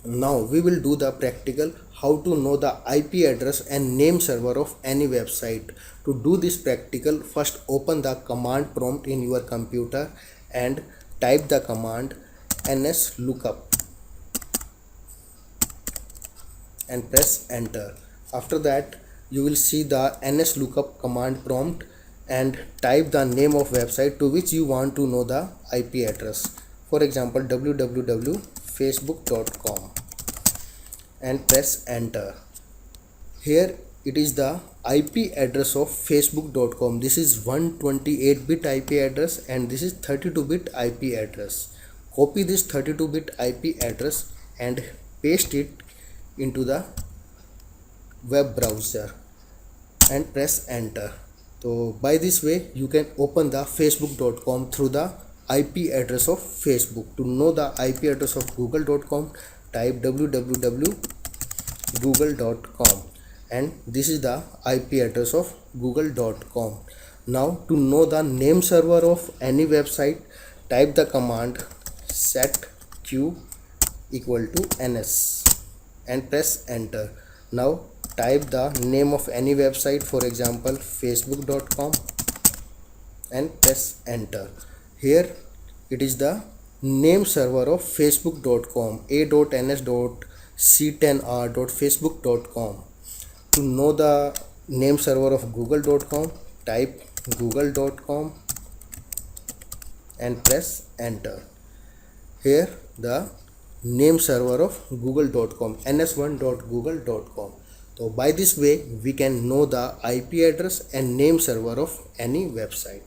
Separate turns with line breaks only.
Now we will do the practical how to know the IP address and name server of any website. To do this practical, first open the command prompt in your computer and type the command nslookup and press enter. After that, you will see the nslookup command prompt and type the name of website to which you want to know the IP address. For example, www.facebook.com and press enter. Here it is the IP address of facebook.com. This is 128-bit IP address and this is 32-bit IP address. Copy this 32-bit IP address and paste it into the web browser and press enter. So by this way you can open the facebook.com through the IP address of Facebook. To know the IP address of google.com, type www.google.com and this is the IP address of google.com. Now to know the name server of any website, type the command set q equal to ns and press enter. Now type the name of any website, for example facebook.com and press enter. Here it is the name server of facebook.com, a.ns.c10r.facebook.com. To know the name server of google.com, type google.com and press enter. Here the name server of google.com, ns1.google.com. So by this way we can know the IP address and name server of any website.